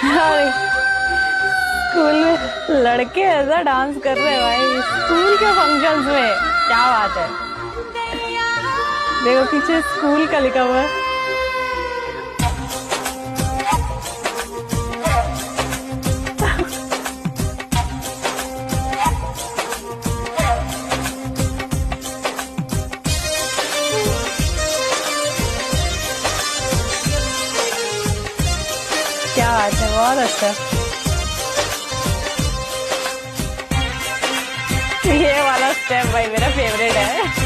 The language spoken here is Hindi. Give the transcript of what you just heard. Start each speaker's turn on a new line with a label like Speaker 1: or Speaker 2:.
Speaker 1: अरे, स्कूल में लड़के ऐसा डांस कर रहे हैं भाई, स्कूल के फंक्शंस में। क्या बात है। देखो पीछे स्कूल का लिखा हुआ है। क्या बात है, बहुत अच्छा। ये वाला स्टेप भाई मेरा फेवरेट है।